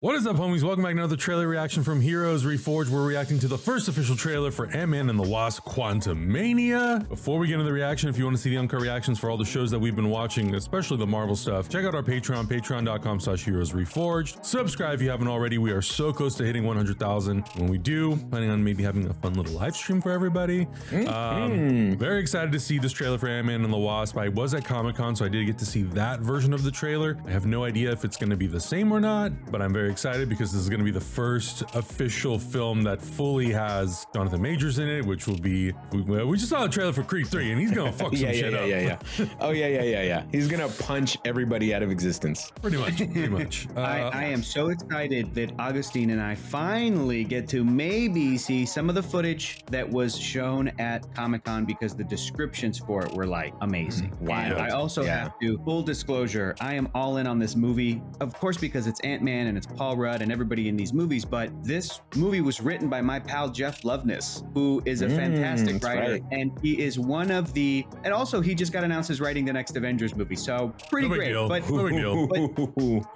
What is up, homies? Welcome back to another trailer reaction from Heroes Reforged. We're reacting to the first official trailer for Ant-Man and the Wasp: Quantumania. Before we get into the reaction, if you want to see the uncut reactions for all the shows that we've been watching, especially the Marvel stuff, check out our Patreon, patreon.com/heroesreforged. Subscribe if you haven't already. We are so close to hitting 100,000. When we do, planning on maybe having a fun little live stream for everybody. Very excited to see this trailer for Ant-Man and the Wasp. I was at Comic-Con, so I did get to see that version of the trailer. I have no idea if it's going to be the same or not, but I'm very excited because this is going to be the first official film that fully has Jonathan Majors in it, which will be, we just saw a trailer for Creed 3 and he's going to fuck some shit up. Oh yeah. He's going to punch everybody out of existence. Pretty much. I am so excited that Augustine and I finally get to maybe see some of the footage that was shown at Comic-Con, because the descriptions for it were like amazing. Wow. And I also have to, full disclosure, I am all in on this movie, of course, because it's Ant-Man and it's Paul Rudd and everybody in these movies, but this movie was written by my pal Jeff Loveness, who is a fantastic writer, and he is one of the, and also he just got announced as writing the next Avengers movie, so pretty great. But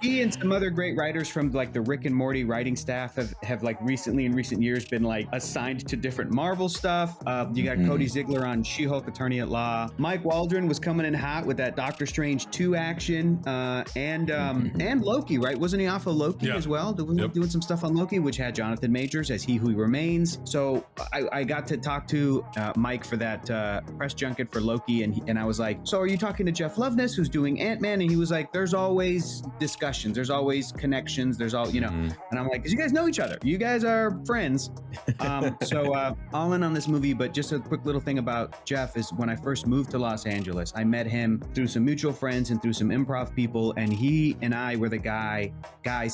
he and some other great writers from like the Rick and Morty writing staff have like recently in recent years been like assigned to different Marvel stuff. You got Cody Ziegler on She-Hulk Attorney at Law. Mike Waldron was coming in hot with that Doctor Strange 2 action, and Loki, right? Wasn't he off of Loki as well? Doing some stuff on Loki, which had Jonathan Majors as He Who Remains. So I got to talk to Mike for that press junket for Loki, and I was like, so are you talking to Jeff Loveness, who's doing Ant-Man? And he was like, there's always discussions, there's always connections, there's all, you know. And I'm like, because you guys know each other, you guys are friends. All in on this movie. But just a quick little thing about Jeff is when I first moved to Los Angeles, I met him through some mutual friends and through some improv people, and he and I were the guys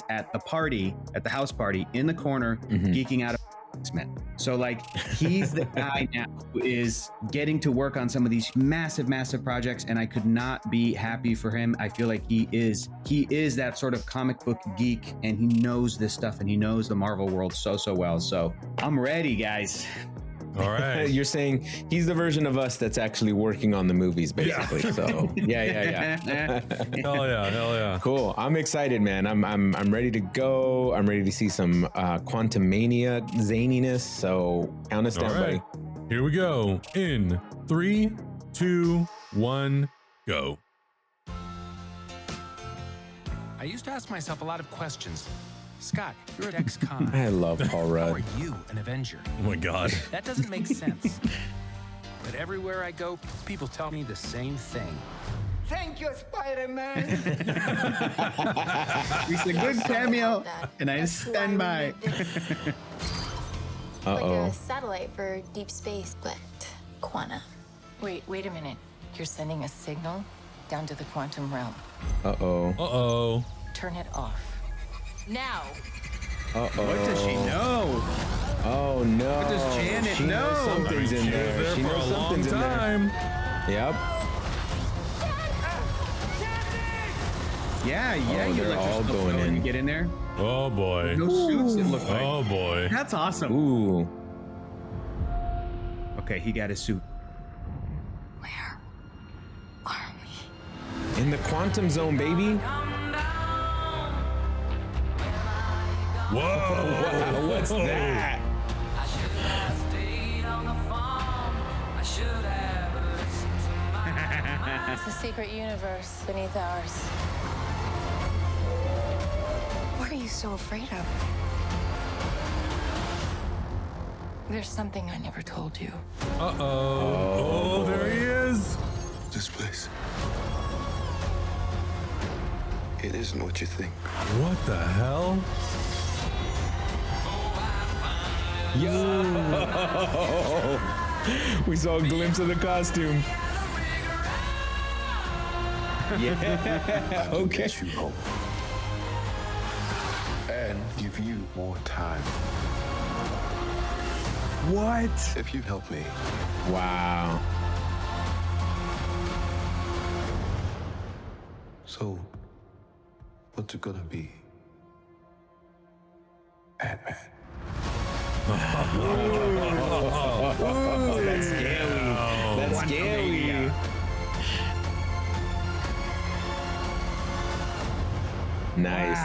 at the party, at the house party in the corner, geeking out of X-Men. So like, he's the guy now who is getting to work on some of these massive projects, and I could not be happy for him. I feel like he is that sort of comic book geek, and he knows this stuff, and he knows the Marvel world so well. So I'm ready, guys. All right. You're saying he's the version of us that's actually working on the movies, basically. So yeah. Hell yeah. Cool. I'm excited, man. I'm ready to go. I'm ready to see some Quantumania zaniness. So count us down, buddy. Here we go. In 3, 2, 1, go. I used to ask myself a lot of questions. Scott, you're at ex-con. I love Paul Rudd. How are you an Avenger? Oh my God. That doesn't make sense. But everywhere I go, people tell me the same thing. Thank you, Spider-Man. He's a good cameo, and I stand by. Like a satellite for deep space, but quanta. Wait a minute. You're sending a signal down to the quantum realm. Turn it off. Now. What does she know? Oh no. What does Janet know? Something's in there. She knows something's in there. Yep. Yeah, you they're let all yourself going go in. and get in there. Oh boy. No suits, it looked like. Oh boy. That's awesome. Ooh. Okay, he got his suit. Where are we? In the quantum zone, baby. Whoa. Wow, what's that? It's a secret universe beneath ours. What are you so afraid of? There's something I never told you. Oh, there he is. This place. It isn't what you think. What the hell? Yo! We saw a glimpse of the costume. Yeah. Okay. Get you hope. And give you more time. What? If you help me. Wow. So, what's it gonna be? Ant-Man. That's scary. That's scary. Nice.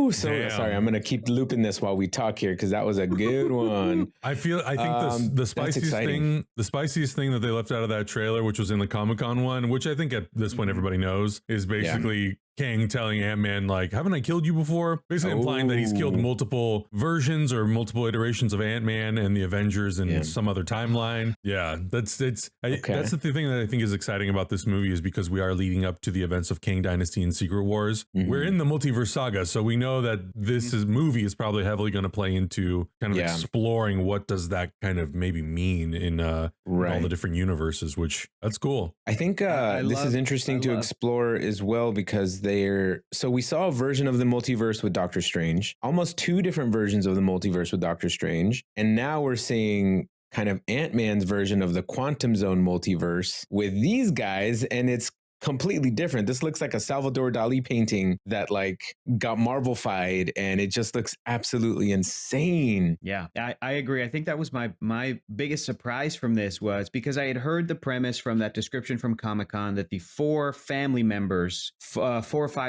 Ooh, so Damn. sorry. I'm gonna keep looping this while we talk here because that was a good one. I think the spiciest thing that they left out of that trailer, which was in the Comic-Con one, which I think at this point everybody knows, is basically Kang telling Ant-Man, like, haven't I killed you before? Basically implying that he's killed multiple versions or multiple iterations of Ant-Man and the Avengers in some other timeline. Yeah, that's the thing that I think is exciting about this movie, is because we are leading up to the events of Kang Dynasty and Secret Wars. We're in the multiverse saga, so we know that this movie is probably heavily going to play into kind of exploring what does that kind of maybe mean in all the different universes, which that's cool. I think this is interesting to explore as well, because so we saw a version of the multiverse with Doctor Strange, almost 2 different versions of the multiverse with Doctor Strange, and now we're seeing kind of Ant-Man's version of the Quantum Zone multiverse with these guys, and it's completely different. This looks like a Salvador Dali painting that like got Marvel-fied, and it just looks absolutely insane. Yeah, I agree. I think that was my biggest surprise from this, was because I had heard the premise from that description from Comic-Con that the 4 or 5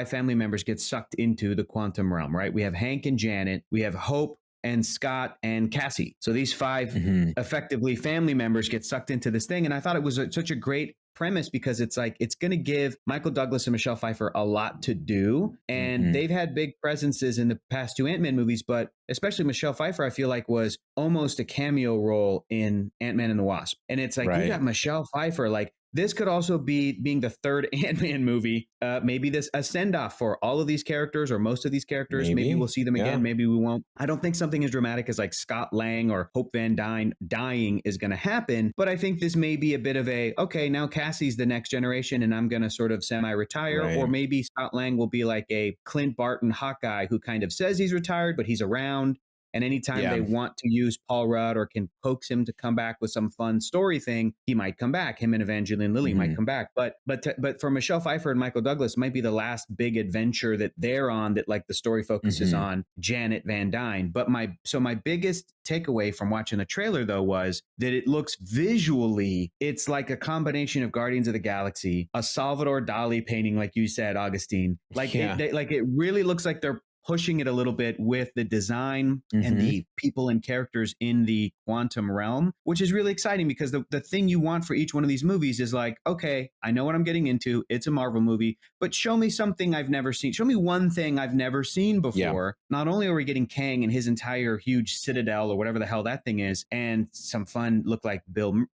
family members get sucked into the quantum realm, right? We have Hank and Janet, we have Hope and Scott and Cassie. So these 5 effectively family members get sucked into this thing. And I thought it was such a great premise, because it's like, it's going to give Michael Douglas and Michelle Pfeiffer a lot to do. And they've had big presences in the past 2 Ant-Man movies, but especially Michelle Pfeiffer, I feel like was almost a cameo role in Ant-Man and the Wasp. And it's like, you got Michelle Pfeiffer, like, this could also be being the 3rd Ant-Man movie. Maybe this a send-off for all of these characters, or most of these characters. Maybe we'll see them again. Maybe we won't. I don't think something as dramatic as like Scott Lang or Hope Van Dyne dying is going to happen. But I think this may be a bit of a, okay, now Cassie's the next generation and I'm going to sort of semi-retire. Or maybe Scott Lang will be like a Clint Barton Hawkeye who kind of says he's retired, but he's around. And anytime they want to use Paul Rudd or can coax him to come back with some fun story thing, he might come back. Him and Evangeline Lilly might come back. But for Michelle Pfeiffer and Michael Douglas, might be the last big adventure that they're on, that like the story focuses on Janet Van Dyne. But my biggest takeaway from watching the trailer, though, was that it looks visually, it's like a combination of Guardians of the Galaxy, a Salvador Dali painting, like you said, Augustine. Like it really looks like they're pushing it a little bit with the design and the people and characters in the quantum realm, which is really exciting, because the thing you want for each one of these movies is like, okay, I know what I'm getting into. It's a Marvel movie, but show me something I've never seen. Show me one thing I've never seen before. Not only are we getting Kang and his entire huge citadel or whatever the hell that thing is, and some fun look like Bill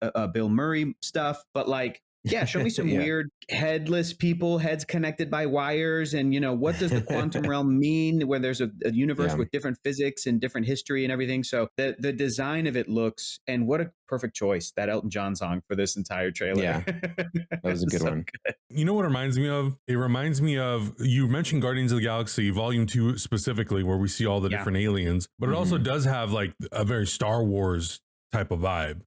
Murray stuff, but like, yeah, show me some weird headless people, heads connected by wires. And, what does the quantum realm mean, where there's a universe with different physics and different history and everything. So the design of it looks, and what a perfect choice, that Elton John song for this entire trailer. Yeah, that was a good one. Good. You know what it reminds me of? It reminds me of, you mentioned Guardians of the Galaxy Volume 2 specifically, where we see all the different aliens, but it also does have like a very Star Wars type of vibe.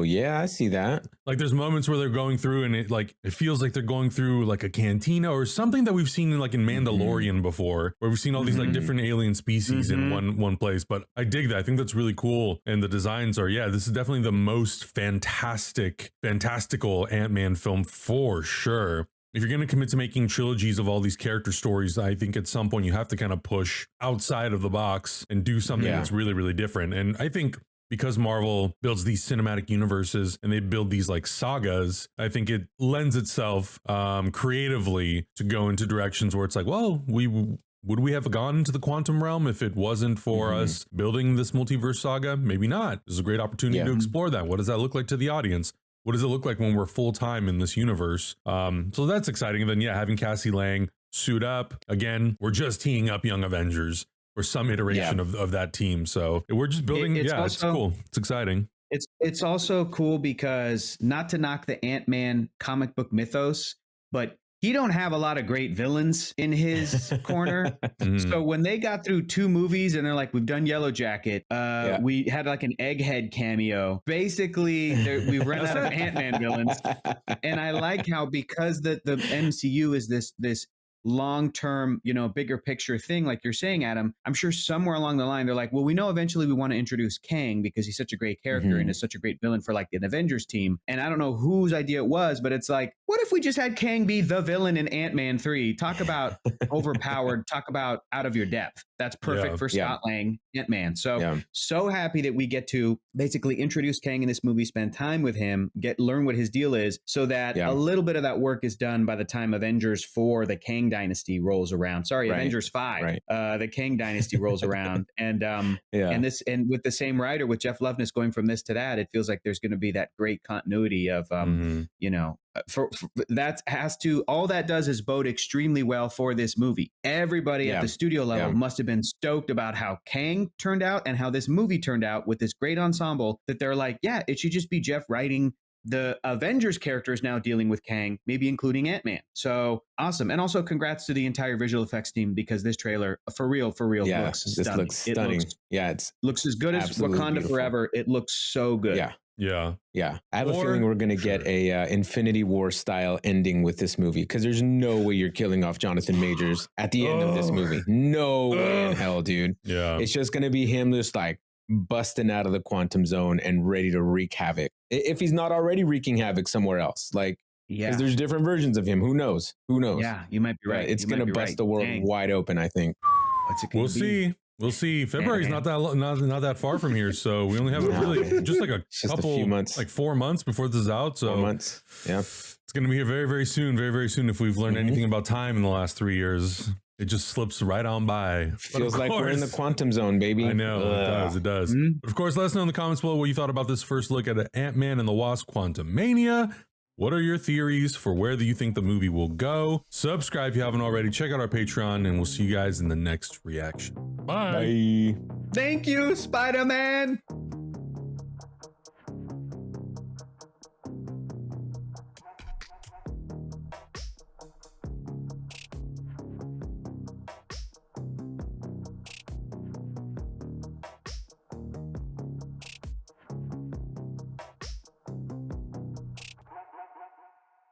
Yeah, I see that. Like there's moments where they're going through and it feels like they're going through like a cantina or something that we've seen in like in Mandalorian before, where we've seen all these like different alien species in one place. But I dig that. I think that's really cool. And the designs are, this is definitely the most fantastical Ant-Man film for sure. If you're going to commit to making trilogies of all these character stories, I think at some point you have to kind of push outside of the box and do something that's really, really different. And I think because Marvel builds these cinematic universes and they build these like sagas, I think it lends itself creatively to go into directions where it's like, well, would we have gone into the quantum realm if it wasn't for us building this multiverse saga? Maybe not. This is a great opportunity to explore that. What does that look like to the audience? What does it look like when we're full time in this universe? So that's exciting. And then, having Cassie Lang suit up again, we're just teeing up Young Avengers or some iteration of that team. So we're just building. It's cool. It's exciting. It's also cool because, not to knock the Ant-Man comic book mythos, but he don't have a lot of great villains in his corner. So when they got through 2 movies and they're like, we've done Yellow Jacket, we had like an Egghead cameo. Basically, we run out of Ant-Man villains. And I like how, because the MCU is this long-term, bigger picture thing, like you're saying, Adam, I'm sure somewhere along the line, they're like, well, we know eventually we want to introduce Kang because he's such a great character and is such a great villain for like an Avengers team. And I don't know whose idea it was, but it's like, what if we just had Kang be the villain in Ant-Man 3? Talk about overpowered, talk about out of your depth. That's perfect for Scott Lang, Ant-Man. So happy that we get to basically introduce Kang in this movie, spend time with him, learn what his deal is, so that a little bit of that work is done by the time Avengers 4, the Kang Dynasty rolls around. Sorry, Avengers 5, the Kang Dynasty rolls around. And and with the same writer, with Jeff Loveness going from this to that, it feels like there's going to be that great continuity of all that does is bode extremely well for this movie. Everybody at the studio level must have been stoked about how Kang turned out and how this movie turned out with this great ensemble, that they're like, yeah, it should just be Jeff writing the Avengers characters now dealing with Kang, maybe including Ant-Man. So awesome. And also congrats to the entire visual effects team, because this trailer for real looks stunning. Looks stunning. It looks as good as Wakanda beautiful. Forever. It looks so good. Yeah. I have a feeling we're going to get a Infinity War style ending with this movie, because there's no way you're killing off Jonathan Majors at the end of this movie. No way in hell, dude. Yeah. It's just going to be him just like busting out of the quantum zone and ready to wreak havoc. If he's not already wreaking havoc somewhere else, like, because there's different versions of him. Who knows? Yeah, you might be right. It's going to bust the world wide open, I think. We'll see. We'll see. February's not that far from here, so we only have really just like a few months, like 4 months before this is out. So 4 months. Yeah, it's going to be here very, very soon. Very, very soon. If we've learned anything about time in the last 3 years, it just slips right on by. Feels like we're in the quantum zone, baby. I know it does. But of course, let us know in the comments below what you thought about this first look at Ant-Man and the Wasp: Quantumania. What are your theories for where you think the movie will go? Subscribe if you haven't already. Check out our Patreon, and we'll see you guys in the next reaction. Bye. Thank you, Spider-Man.